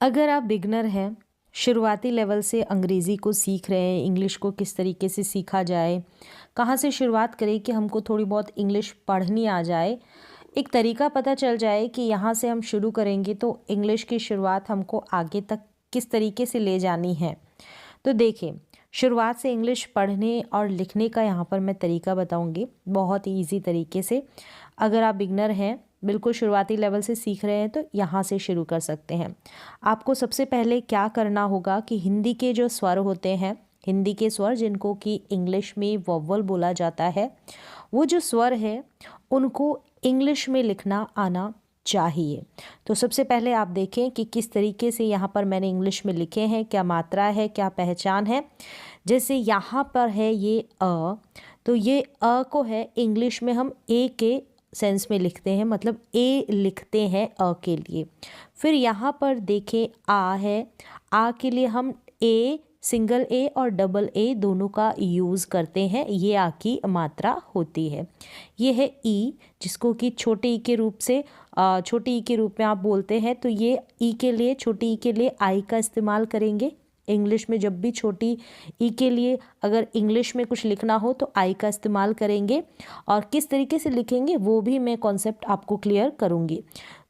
अगर आप बिगनर हैं, शुरुआती लेवल से अंग्रेज़ी को सीख रहे हैं, इंग्लिश को किस तरीके से सीखा जाए, कहाँ से शुरुआत करें कि हमको थोड़ी बहुत इंग्लिश पढ़नी आ जाए, एक तरीका पता चल जाए कि यहाँ से हम शुरू करेंगे तो इंग्लिश की शुरुआत हमको आगे तक किस तरीके से ले जानी है। तो देखिए, शुरुआत से इंग्लिश पढ़ने और लिखने का यहाँ पर मैं तरीका बताऊँगी, बहुत ही ईज़ी तरीके से। अगर आप बिगनर हैं, बिल्कुल शुरुआती लेवल से सीख रहे हैं तो यहाँ से शुरू कर सकते हैं। आपको सबसे पहले क्या करना होगा कि हिंदी के जो स्वर होते हैं, हिंदी के स्वर जिनको कि इंग्लिश में वोवल बोला जाता है, वो जो स्वर है उनको इंग्लिश में लिखना आना चाहिए। तो सबसे पहले आप देखें कि किस तरीके से यहाँ पर मैंने इंग्लिश में लिखे हैं, क्या मात्रा है, क्या पहचान है। जैसे यहाँ पर है ये अ, तो ये अ को है इंग्लिश में हम ए के सेंस में लिखते हैं, मतलब ए लिखते हैं अ के लिए। फिर यहाँ पर देखें आ है, आ के लिए हम ए, सिंगल ए और डबल ए दोनों का यूज़ करते हैं, ये आ की मात्रा होती है। ये है ई, जिसको कि छोटे ई के रूप से छोटे ई के रूप में आप बोलते हैं, तो ये ई के लिए, छोटी ई के लिए आई का इस्तेमाल करेंगे। इंग्लिश में जब भी छोटी ई के लिए अगर इंग्लिश में कुछ लिखना हो तो आई का इस्तेमाल करेंगे, और किस तरीके से लिखेंगे वो भी मैं कॉन्सेप्ट आपको क्लियर करूँगी।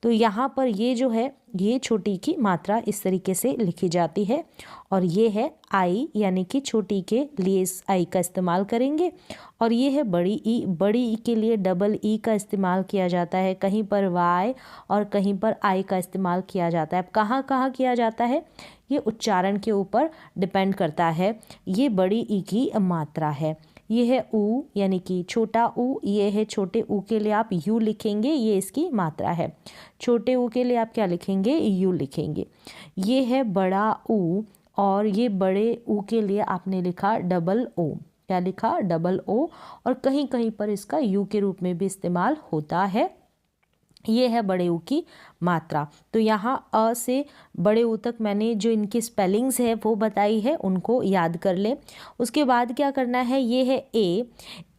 तो यहाँ पर ये जो है, ये छोटी की मात्रा इस तरीके से लिखी जाती है, और ये है आई, यानी कि छोटी के लिए इस आई का इस्तेमाल करेंगे। और ये है बड़ी ई, बड़ी ई के लिए डबल ई का इस्तेमाल किया जाता है, कहीं पर वाई और कहीं पर आई का इस्तेमाल किया जाता है। अब कहाँ कहाँ किया जाता है ये उच्चारण के ऊपर डिपेंड करता है। ये बड़ी ई की मात्रा है। ये है ऊ, यानी कि छोटा ऊ, ये है छोटे ऊ के लिए आप यू लिखेंगे, ये इसकी मात्रा है। छोटे ऊ के लिए आप क्या लिखेंगे, यू लिखेंगे। ये है बड़ा ऊ, और ये बड़े ऊ के लिए आपने लिखा डबल ओ, क्या लिखा, डबल ओ, और कहीं कहीं पर इसका यू के रूप में भी इस्तेमाल होता है। ये है बड़े ऊ की मात्रा। तो यहाँ अ से बड़े ऊ तक मैंने जो इनकी स्पेलिंग्स है वो बताई है, उनको याद कर लें। उसके बाद क्या करना है, ये है ए,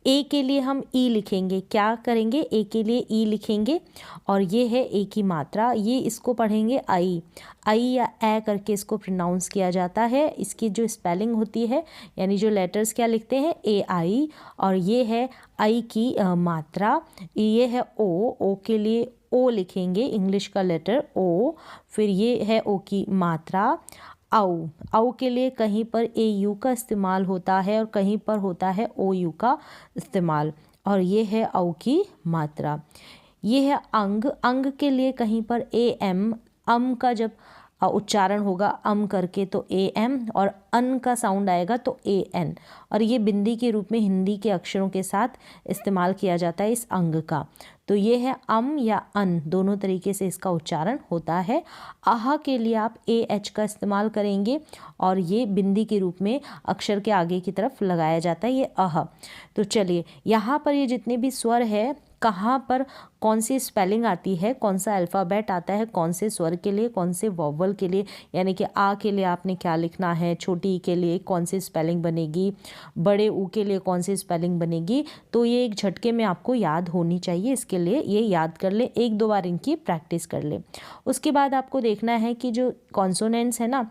ए के लिए हम ई लिखेंगे, क्या करेंगे, ए के लिए ई लिखेंगे, और ये है ए की मात्रा, ये इसको पढ़ेंगे आई, आई या ए करके इसको प्रोनाउंस किया जाता है। इसकी जो स्पेलिंग होती है, यानी जो लेटर्स क्या लिखते हैं, ए आई, और ये है आई की मात्रा। ये है ओ, ओ के लिए ओ लिखेंगे, इंग्लिश का लेटर ओ। फिर ये है ओ की मात्रा। आउ, आउ के लिए कहीं पर ए यू का इस्तेमाल होता है और कहीं पर होता है ओ यू का इस्तेमाल, और ये है आउ की मात्रा। ये है अंग, अंग के लिए कहीं पर ए एम, अम का जब उच्चारण होगा अम करके तो ए एम, और अन का साउंड आएगा तो ए एन, और ये बिंदी के रूप में हिंदी के अक्षरों के साथ इस्तेमाल किया जाता है इस अंग का। तो ये है अम या अन, दोनों तरीके से इसका उच्चारण होता है। आह के लिए आप ए एच का इस्तेमाल करेंगे, और ये बिंदी के रूप में अक्षर के आगे की तरफ लगाया जाता है, ये अह। तो चलिए, यहाँ पर ये जितने भी स्वर है, कहाँ पर कौन सी स्पेलिंग आती है, कौन सा अल्फ़ाबेट आता है, कौन से स्वर के लिए, कौन से वोवल के लिए, यानी कि आ के लिए आपने क्या लिखना है, छोटी ई के लिए कौन सी स्पेलिंग बनेगी, बड़े ऊ के लिए कौन सी स्पेलिंग बनेगी, तो ये एक झटके में आपको याद होनी चाहिए। इसके लिए ये याद कर ले, एक दो बार इनकी प्रैक्टिस कर ले। उसके बाद आपको देखना है कि जो कॉन्सोनेंट्स है ना,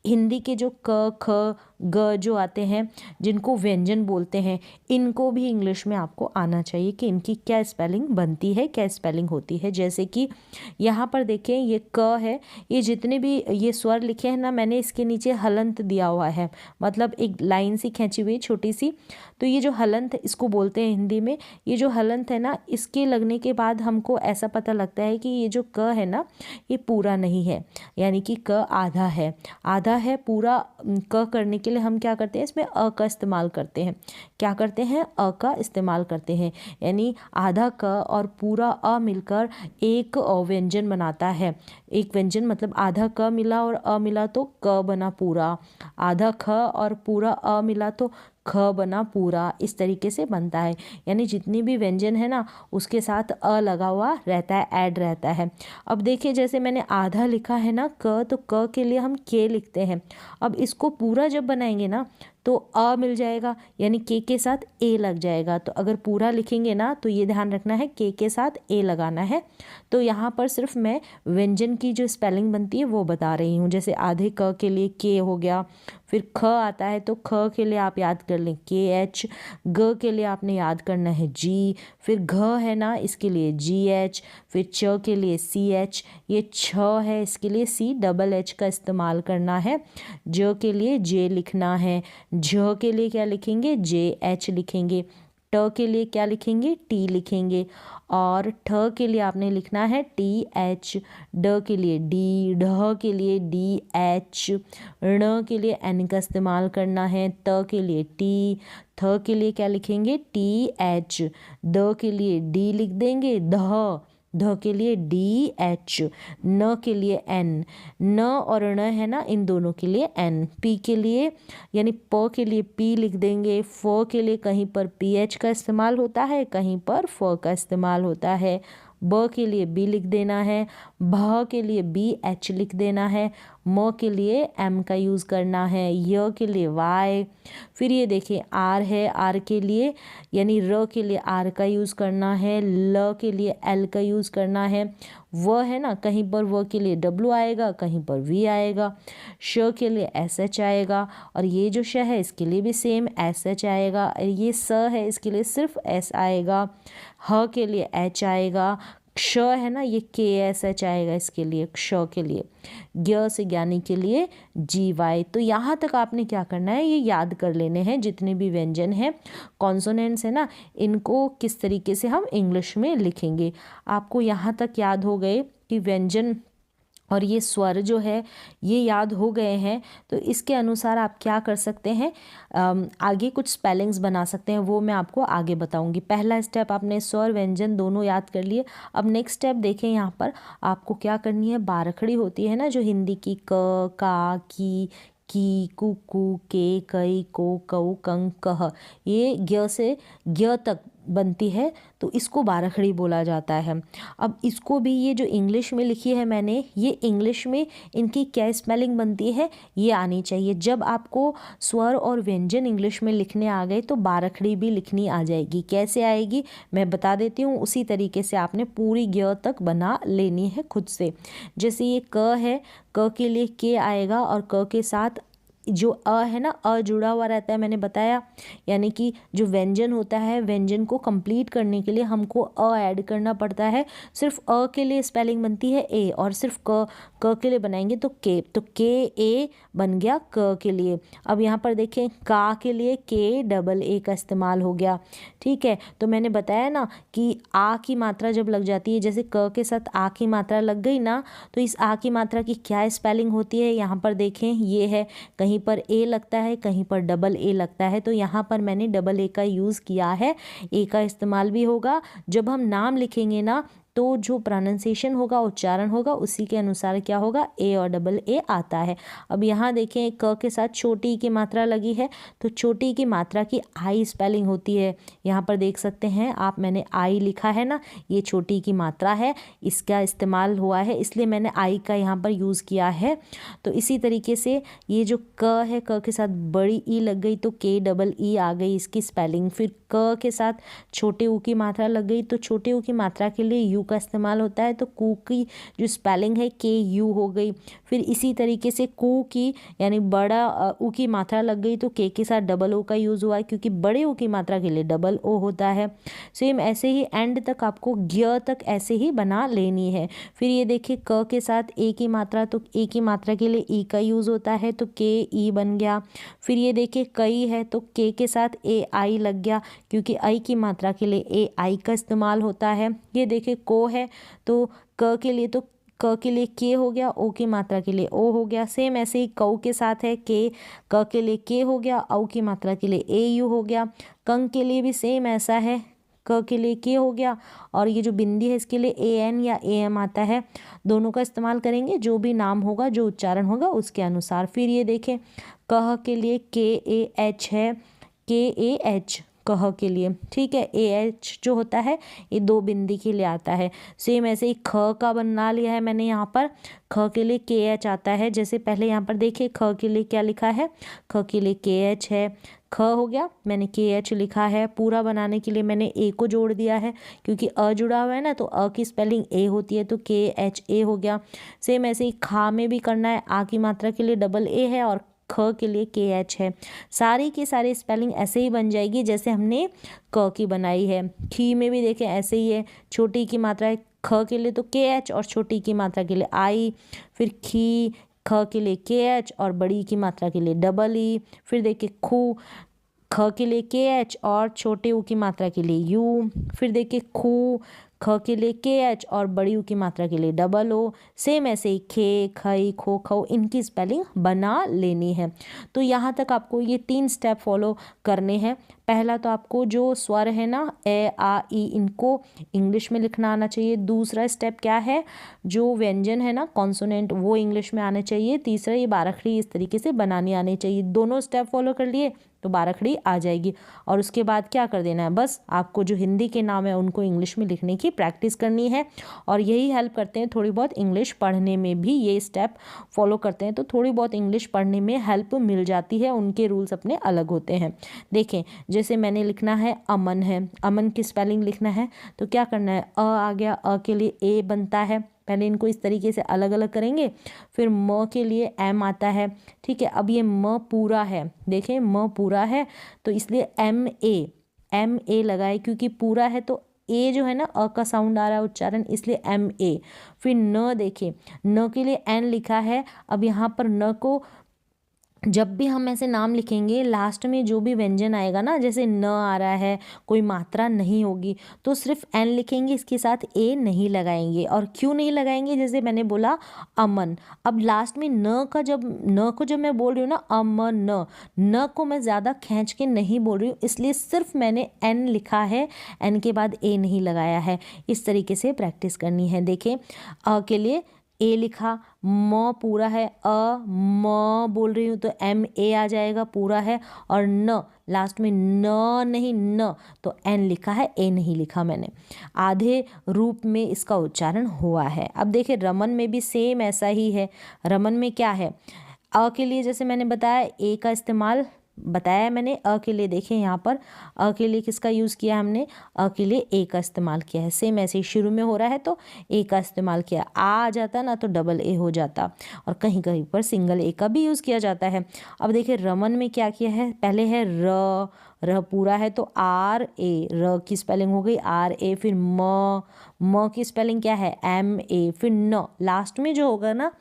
हिंदी के जो क ख ग जो आते हैं, जिनको व्यंजन बोलते हैं, इनको भी इंग्लिश में आपको आना चाहिए कि इनकी क्या स्पेलिंग बनती है, क्या स्पेलिंग होती है। जैसे कि यहाँ पर देखें, ये क है, ये जितने भी ये स्वर लिखे हैं ना, मैंने इसके नीचे हलंत दिया हुआ है, मतलब एक लाइन सी खींची हुई छोटी सी। तो ये जो हलंत इसको बोलते हैं हिंदी में, ये जो हलंत है ना, इसके लगने के बाद हमको ऐसा पता लगता है कि ये जो क है ना, ये पूरा नहीं है, यानी कि क आधा है, आधा है। पूरा क करने के लिए हम क्या करते हैं, इसमें अ का इस्तेमाल करते हैं। क्या करते हैं, अ का इस्तेमाल करते हैं, यानी आधा क और पूरा अ मिलकर एक व्यंजन बनाता है। एक व्यंजन मतलब आधा क मिला और अ मिला तो क बना पूरा, आधा ख और पूरा अ मिला तो ख बना पूरा, इस तरीके से बनता है। यानी जितनी भी व्यंजन है ना, उसके साथ अ लगा हुआ रहता है, ऐड रहता है। अब देखिए, जैसे मैंने आधा लिखा है ना क, तो क के लिए हम के लिखते हैं। अब इसको पूरा जब बनाएंगे ना, तो अ मिल जाएगा, यानी के साथ ए लग जाएगा। तो अगर पूरा लिखेंगे ना तो ये ध्यान रखना है के साथ ए लगाना है। तो यहाँ पर सिर्फ मैं व्यंजन की जो स्पेलिंग बनती है वो बता रही हूँ। जैसे आधे क के लिए के हो गया, फिर ख आता है तो ख के लिए आप याद कर लें के एच, ग के लिए आपने याद करना है जी, फिर घ है ना इसके लिए जी एच, फिर च के लिए सी एच, ये छ है इसके लिए सी डबल एच का इस्तेमाल करना है, ज के लिए जे लिखना है, झ के लिए क्या लिखेंगे जे एच लिखेंगे, ट के लिए क्या लिखेंगे टी लिखेंगे, और ठ के लिए आपने लिखना है टी एच, ड के लिए डी, ढ के लिए डी एच, ण के लिए एन का इस्तेमाल करना है, त के लिए टी, थ के लिए क्या लिखेंगे टी एच, द के लिए डी लिख देंगे, ध के लिए डी एच, न के लिए एन, न और ण है ना इन दोनों के लिए एन, पी के लिए यानी प के लिए पी लिख देंगे, फ के लिए कहीं पर पी एच का इस्तेमाल होता है, कहीं पर फ का इस्तेमाल होता है, ब के लिए बी लिख देना है, भ के लिए बी एच लिख देना है, म के लिए एम का यूज़ करना है, य के लिए वाई, फिर ये देखिए आर है, आर के लिए यानी र के लिए आर का यूज़ करना है, ल के लिए एल का यूज़ करना है, व है ना कहीं पर व के लिए डब्ल्यू आएगा, कहीं पर वी आएगा, श के लिए एस एच आएगा, और ये जो श है इसके लिए भी सेम एस एच आएगा, और ये स है इसके लिए सिर्फ एस आएगा, ह के लिए एच आएगा, क्ष है ना ये के एस एच आएगा इसके लिए, क्ष के लिए, ज्ञ से ज्ञानी के लिए जी वाई। तो यहाँ तक आपने क्या करना है ये याद कर लेने हैं जितने भी व्यंजन हैं, कॉन्सोनेंट्स है ना, इनको किस तरीके से हम इंग्लिश में लिखेंगे। आपको यहाँ तक याद हो गए कि व्यंजन और ये स्वर जो है ये याद हो गए हैं, तो इसके अनुसार आप क्या कर सकते हैं, आगे कुछ स्पेलिंग्स बना सकते हैं, वो मैं आपको आगे बताऊंगी। पहला स्टेप आपने स्वर व्यंजन दोनों याद कर लिए। अब नेक्स्ट स्टेप देखें, यहाँ पर आपको क्या करनी है, बारखड़ी होती है ना जो हिंदी की, क का की कु के कई को कऊ कंग कह, ये ज्ञ से ज्ञ तक बनती है, तो इसको बारखड़ी बोला जाता है। अब इसको भी ये जो इंग्लिश में लिखी है मैंने, ये इंग्लिश में इनकी क्या स्पेलिंग बनती है ये आनी चाहिए। जब आपको स्वर और व्यंजन इंग्लिश में लिखने आ गए तो बारखड़ी भी लिखनी आ जाएगी। कैसे आएगी मैं बता देती हूँ, उसी तरीके से आपने पूरी ज्ञ तक बना लेनी है खुद से। जैसे ये क है, क के लिए के आएगा, और क के साथ जो अ है ना, अ जुड़ा हुआ रहता है, मैंने बताया, यानी कि जो व्यंजन होता है व्यंजन को कंप्लीट करने के लिए हमको अ ऐड करना पड़ता है। सिर्फ अ के लिए स्पेलिंग बनती है ए, और सिर्फ क के लिए बनाएंगे तो के ए बन गया क के लिए। अब यहाँ पर देखें का के लिए के डबल ए का इस्तेमाल हो गया, ठीक है। तो मैंने बताया ना कि आ की मात्रा जब लग जाती है, जैसे क के साथ आ की मात्रा लग गई ना, तो इस आ की मात्रा की क्या स्पेलिंग होती है, यहाँ पर देखें ये है, कहीं पर ए लगता है, कहीं पर डबल ए लगता है, तो यहाँ पर मैंने डबल ए का यूज़ किया है। ए का इस्तेमाल भी होगा जब हम नाम लिखेंगे ना, तो जो प्रोनाउंसिएशन होगा, उच्चारण होगा, उसी के अनुसार क्या होगा, ए और डबल ए आता है। अब यहाँ देखें क के साथ छोटी की मात्रा लगी है, तो छोटी की मात्रा की आई स्पेलिंग होती है। यहाँ पर देख सकते हैं आप, मैंने आई लिखा है ना, ये छोटी की मात्रा है, इसका इस्तेमाल हुआ है, इसलिए मैंने आई का यहाँ पर यूज़ किया है। तो इसी तरीके से ये जो क है, क के साथ बड़ी ई लग गई तो के डबल ई आ गई इसकी स्पेलिंग। फिर क के साथ छोटे ऊ की मात्रा लग गई, तो छोटे ऊ की मात्रा के लिए यू का इस्तेमाल होता है, तो कू की जो स्पेलिंग है के यू हो गई। फिर इसी तरीके से कू की यानी बड़ा ऊ की मात्रा लग गई तो के साथ डबल ओ का यूज़ हुआ है, क्योंकि बड़े ऊ की मात्रा के लिए डबल ओ होता है। सेम ऐसे ही एंड तक आपको ज्ञ तक ऐसे ही बना लेनी है। फिर ये देखिए क के साथ ए की मात्रा, तो ए की मात्रा के लिए ई का यूज़ होता है, तो के ई बन गया। फिर ये देखिए कई है, तो के साथ ए आई लग गया, क्योंकि आई की मात्रा के लिए ए आई का इस्तेमाल होता है। ये देखिए को है, तो क के लिए तो क के लिए के हो गया, ओ की मात्रा के लिए ओ हो गया। सेम ऐसे ही कऊ के साथ है, क के लिए के हो गया, औ की मात्रा के लिए ए यू हो गया। कंग के लिए भी सेम ऐसा है, क के लिए के हो गया, और ये जो बिंदी है इसके लिए ए एन या ए एम आता है। दोनों का इस्तेमाल करेंगे, जो भी नाम होगा, जो उच्चारण होगा उसके अनुसार। फिर ये देखें कह के लिए के ए एच है, के ए एच, कह के लिए, ठीक है। ए एच जो होता है ये 2 बिंदी के लिए आता है। सेम ऐसे ही ख का बना लिया है मैंने यहाँ पर, ख के लिए के एच आता है। जैसे पहले यहाँ पर देखिए ख के लिए क्या लिखा है, ख के लिए के एच है, ख हो गया, मैंने के एच लिखा है। पूरा बनाने के लिए मैंने ए को जोड़ दिया है, क्योंकि अ जुड़ा हुआ है ना, तो अ की स्पेलिंग ए होती है, तो के एच ए हो गया। सेम ऐसे ही खा में भी करना है, आ की मात्रा के लिए डबल ए है और ख के लिए के एच है। सारी की सारी स्पेलिंग ऐसे ही बन जाएगी जैसे हमने क की बनाई है। खी में भी देखें ऐसे ही है, छोटी की मात्रा है ख के लिए तो के एच और छोटी की मात्रा के लिए आई, फिर खी ख के लिए के एच और बड़ी की मात्रा के लिए डबल ई। फिर देखिए खू, ख के लिए के एच और छोटे ऊ की मात्रा के लिए यू। फिर देखिए खू, ख के लिए के एच और बड़ी ऊ की मात्रा के लिए डबल ओ। सेम ऐसे ही खे, खई, खो, खो, इनकी स्पेलिंग बना लेनी है। तो यहाँ तक आपको ये 3 स्टेप फॉलो करने हैं। पहला तो आपको जो स्वर है ना ए आ ई, इनको इंग्लिश में लिखना आना चाहिए। दूसरा स्टेप क्या है, जो व्यंजन है ना कॉन्सोनेंट, वो इंग्लिश में आने चाहिए। तीसरा ये बाराखड़ी इस तरीके से बनानी आनी चाहिए। दोनों स्टेप फॉलो कर लिए तो बाराखड़ी आ जाएगी। और उसके बाद क्या कर देना है, बस आपको जो हिंदी के नाम है उनको इंग्लिश में लिखने की प्रैक्टिस करनी है। और यही हेल्प करते हैं थोड़ी बहुत इंग्लिश पढ़ने में भी, ये स्टेप फॉलो करते हैं तो थोड़ी बहुत इंग्लिश पढ़ने में हेल्प मिल जाती है। उनके रूल्स अपने अलग होते हैं। देखें जैसे मैंने लिखना है अमन है, अमन की स्पेलिंग लिखना है तो क्या करना है, अ आ गया, अ के लिए ए बनता है। पहले इनको इस तरीके से अलग अलग करेंगे, फिर म के लिए एम आता है, ठीक है। अब ये म पूरा है, देखें म पूरा है तो इसलिए एम ए लगाए, क्योंकि पूरा है तो ए जो है ना अ का साउंड आ रहा है उच्चारण, इसलिए एम ए। फिर न, देखें न के लिए एन लिखा है। अब यहाँ पर न को जब भी हम ऐसे नाम लिखेंगे लास्ट में जो भी व्यंजन आएगा ना, जैसे न आ रहा है, कोई मात्रा नहीं होगी तो सिर्फ एन लिखेंगे, इसके साथ ए नहीं लगाएंगे। और क्यों नहीं लगाएंगे, जैसे मैंने बोला अमन, अब लास्ट में न को जब मैं बोल रही हूँ ना अमन, न को मैं ज़्यादा खींच के नहीं बोल रही हूँ, इसलिए सिर्फ मैंने एन लिखा है, एन के बाद ए नहीं लगाया है। इस तरीके से प्रैक्टिस करनी है। देखें अ के लिए ए लिखा, म पूरा है, म बोल रही हूँ तो एम ए आ जाएगा, पूरा है। और न लास्ट में न नहीं न, तो एन लिखा है, ए नहीं लिखा मैंने। आधे रूप में इसका उच्चारण हुआ है। अब देखिए रमन में भी सेम ऐसा ही है। रमन में क्या है, अ के लिए जैसे मैंने बताया ए का इस्तेमाल बताया मैंने। अ के लिए देखें यहाँ पर अ के लिए किसका यूज़ किया हमने, अ के लिए ए का इस्तेमाल किया है। सेम ऐसे ही शुरू में हो रहा है तो ए का इस्तेमाल किया, आ जाता ना तो डबल ए हो जाता, और कहीं कहीं पर सिंगल ए का भी यूज़ किया जाता है। अब देखिए रमन में क्या किया है, पहले है र पूरा है तो आर ए, र की स्पेलिंग हो गई आर ए। फिर म की स्पेलिंग क्या है एम ए। फिर न, लास्ट में जो होगा ना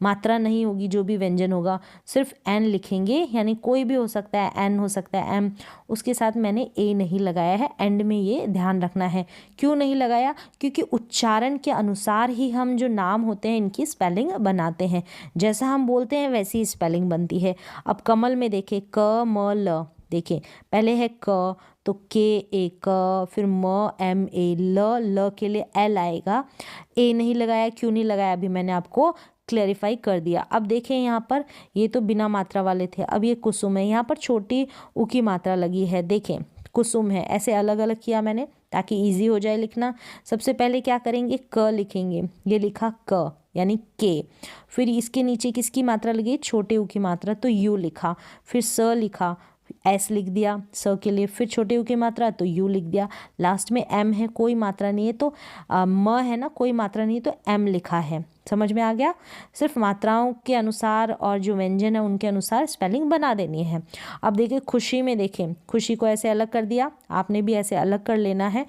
मात्रा नहीं होगी, जो भी व्यंजन होगा सिर्फ एन लिखेंगे, यानी कोई भी हो सकता है, एन हो सकता है, एम, उसके साथ मैंने ए नहीं लगाया है। एंड में ये ध्यान रखना है। क्यों नहीं लगाया, क्योंकि उच्चारण के अनुसार ही हम जो नाम होते हैं इनकी स्पेलिंग बनाते हैं। जैसा हम बोलते हैं वैसी ही स्पेलिंग बनती है। अब कमल में देखें क म ल, देखिए पहले है क तो के ए क, फिर म एम ए, ल के लिए एल आएगा, ए नहीं लगाया। क्यों नहीं लगाया, अभी मैंने आपको क्लैरिफाई कर दिया। अब देखें यहाँ पर ये तो बिना मात्रा वाले थे, अब ये कुसुम है, यहाँ पर छोटी ऊ की मात्रा लगी है। देखें कुसुम है, ऐसे अलग अलग किया मैंने ताकि इजी हो जाए लिखना। सबसे पहले क्या करेंगे, क लिखेंगे, ये लिखा क यानी के। फिर इसके नीचे किसकी मात्रा लगी, छोटे ऊ की मात्रा, तो यू लिखा। फिर स लिखा, एस लिख दिया स के लिए। फिर छोटे यू की मात्रा तो यू लिख दिया। लास्ट में एम है, कोई मात्रा नहीं है तो म है ना, कोई मात्रा नहीं है तो एम लिखा है। समझ में आ गया। सिर्फ मात्राओं के अनुसार और जो व्यंजन है उनके अनुसार स्पेलिंग बना देनी है। अब देखिए खुशी में, देखें खुशी को ऐसे अलग कर दिया, आपने भी ऐसे अलग कर लेना है।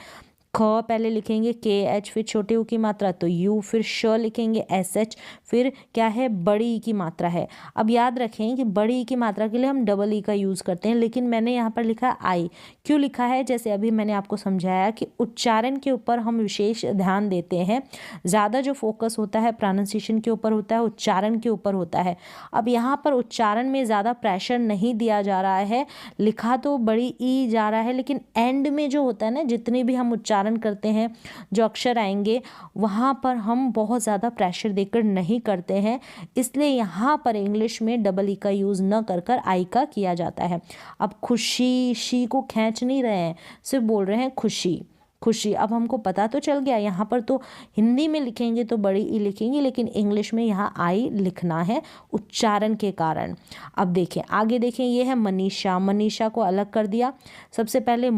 ख पहले लिखेंगे के एच, फिर छोटे यू की मात्रा तो यू, फिर श लिखेंगे एस एच, फिर क्या है बड़ी ई की मात्रा है। अब याद रखें कि बड़ी ई की मात्रा के लिए हम डबल ई का यूज़ करते हैं, लेकिन मैंने यहाँ पर लिखा आई। क्यों लिखा है, जैसे अभी मैंने आपको समझाया कि उच्चारण के ऊपर हम विशेष ध्यान देते हैं। ज़्यादा जो फोकस होता है प्रोनाउंसिएशन के ऊपर होता है, उच्चारण के ऊपर होता है। अब यहाँ पर उच्चारण में ज़्यादा प्रेशर नहीं दिया जा रहा है, लिखा तो बड़ी ई जा रहा है, लेकिन एंड में जो होता है ना, जितने भी हम उच्चारण उच्चारण करते हैं, जो अक्षर आएंगे वहाँ पर हम बहुत ज़्यादा प्रेशर देकर नहीं करते हैं, इसलिए यहाँ पर इंग्लिश में डबल ई का यूज़ न कर कर आई का किया जाता है। अब खुशी, शी को खींच नहीं रहे हैं, सिर्फ बोल रहे हैं खुशी खुशी। अब हमको पता तो चल गया, यहाँ पर तो हिंदी में लिखेंगे तो बड़ी ई लिखेंगे, लेकिन इंग्लिश में यहाँ आई लिखना है उच्चारण के कारण। अब देखें आगे, देखें ये है मनीषा। मनीषा को अलग कर दिया। सबसे पहले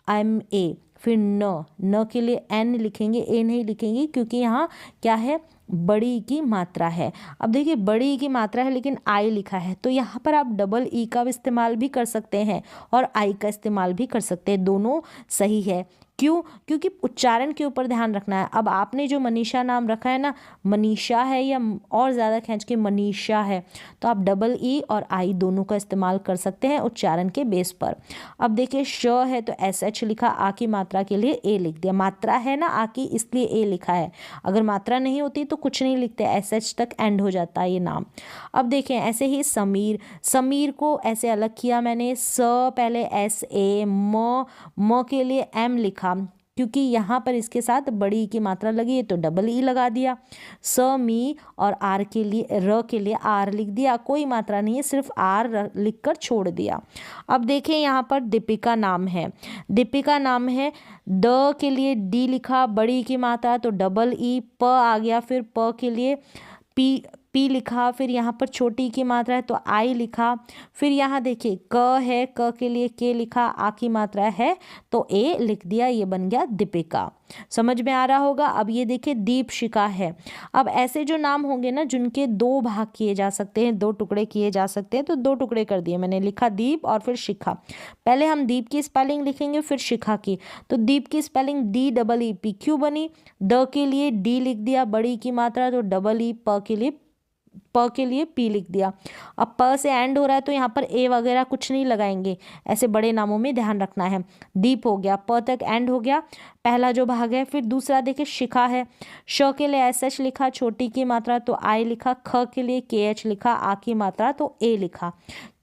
MA, फिर न के लिए N लिखेंगे, ए नहीं लिखेंगे, क्योंकि यहाँ क्या है, बड़ी की मात्रा है। अब देखिए बड़ी की मात्रा है लेकिन आई लिखा है, तो यहाँ पर आप डबल ई का इस्तेमाल भी कर सकते हैं और आई का इस्तेमाल भी कर सकते हैं, दोनों सही है। क्यों? क्योंकि उच्चारण के ऊपर ध्यान रखना है। अब आपने जो मनीषा नाम रखा है ना, मनीषा है या और ज़्यादा खींच के मनीषा है, तो आप डबल ई और आई दोनों का इस्तेमाल कर सकते हैं उच्चारण के बेस पर। अब देखिए श है तो SH लिखा, आ की मात्रा के लिए ए लिख दिया। मात्रा है ना आ की, इसलिए ए लिखा है। अगर मात्रा नहीं होती तो कुछ नहीं लिखते, SH तक एंड हो जाता है ये नाम। अब देखें ऐसे ही समीर। समीर को ऐसे अलग किया मैंने, पहले SA, म के लिए M लिखा, क्योंकि यहाँ पर इसके साथ बड़ी की मात्रा लगी है तो डबल ई लगा दिया। मी और R के लिए, र के लिए R लिख दिया, कोई मात्रा नहीं है, सिर्फ R लिखकर छोड़ दिया। अब देखें यहाँ पर दीपिका नाम है। दीपिका नाम है, द के लिए D लिखा, बड़ी की मात्रा तो डबल ई, प आ गया, फिर प के लिए पी लिखा, फिर यहाँ पर छोटी की मात्रा है तो आई लिखा, फिर यहाँ देखिए क है, क के लिए के लिखा, आ की मात्रा है तो ए लिख दिया, ये बन गया दीपिका। समझ में आ रहा होगा। अब ये देखिए दीपशिका है। अब ऐसे जो नाम होंगे ना जिनके दो भाग किए जा सकते हैं, दो टुकड़े किए जा सकते हैं, तो दो टुकड़े कर दिए मैंने, लिखा दीप और फिर शिखा। पहले हम दीप की स्पेलिंग लिखेंगे फिर शिखा की, तो दीप की स्पेलिंग DEEP बनी, द के लिए डी लिख दिया, बड़ी की मात्रा तो डबल ई, प के लिए पी लिख दिया। अब प से एंड हो रहा है तो यहाँ पर ए वगैरह कुछ नहीं लगाएंगे, ऐसे बड़े नामों में ध्यान रखना है। दीप हो गया, प तक एंड हो गया, पहला जो भाग है। फिर दूसरा देखिए शिखा है, श के लिए SH लिखा, छोटी की मात्रा तो आई लिखा, ख के लिए KH लिखा, आ की मात्रा तो ए लिखा।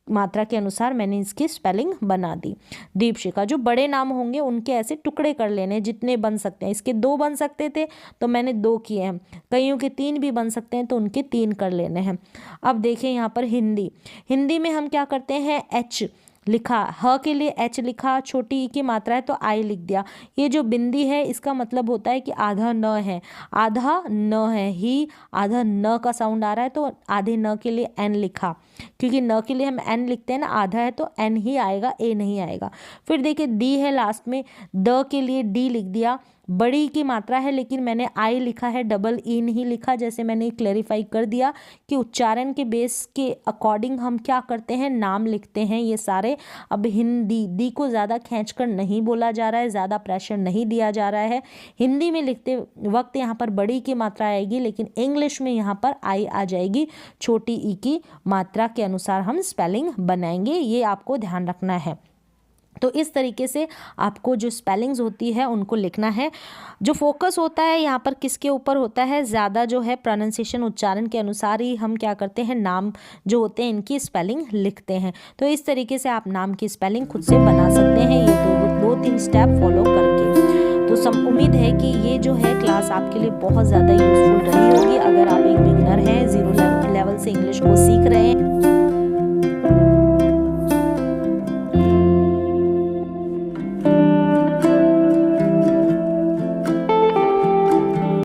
मात्रा के अनुसार मैंने इसकी स्पेलिंग बना दी। दीपशिखा। जो बड़े नाम होंगे उनके ऐसे टुकड़े कर लेने, जितने बन सकते हैं। इसके 2 बन सकते थे तो मैंने 2 किए हैं, कईयों के 3 भी बन सकते हैं तो उनके 3 कर लेने हैं। अब देखिए यहाँ पर हिंदी में हम क्या करते हैं, H लिखा, ह के लिए H लिखा, छोटी ई की मात्रा है तो आई लिख दिया। ये जो बिंदी है इसका मतलब होता है कि आधा न है, आधा न है ही, आधा न का साउंड आ रहा है तो आधे न के लिए N लिखा, क्योंकि न के लिए हम N लिखते हैं ना, आधा है तो N ही आएगा, ए नहीं आएगा। फिर देखिए दी है लास्ट में, द के लिए डी लिख दिया, बड़ी की मात्रा है लेकिन मैंने आई लिखा है, डबल ई नहीं लिखा, जैसे मैंने क्लैरिफाई कर दिया कि उच्चारण के बेस के अकॉर्डिंग हम क्या करते हैं, नाम लिखते हैं ये सारे। अब हिंदी, दी को ज़्यादा खींचकर नहीं बोला जा रहा है, ज़्यादा प्रेशर नहीं दिया जा रहा है। हिंदी में लिखते वक्त यहाँ पर बड़ी की मात्रा आएगी, लेकिन इंग्लिश में यहाँ पर आई आ जाएगी, छोटी ई की मात्रा के अनुसार हम स्पेलिंग बनाएंगे, ये आपको ध्यान रखना है। तो इस तरीके से आपको जो स्पेलिंग्स होती है उनको लिखना है। जो फोकस होता है यहाँ पर किसके ऊपर होता है, ज़्यादा जो है प्रोनाउंसिएशन, उच्चारण के अनुसार ही हम क्या करते हैं, नाम जो होते हैं इनकी स्पेलिंग लिखते हैं। तो इस तरीके से आप नाम की स्पेलिंग खुद से बना सकते हैं, ये 2-3 स्टेप फॉलो करके। तो उम्मीद है कि ये जो है क्लास आपके लिए बहुत ज़्यादा यूजफुल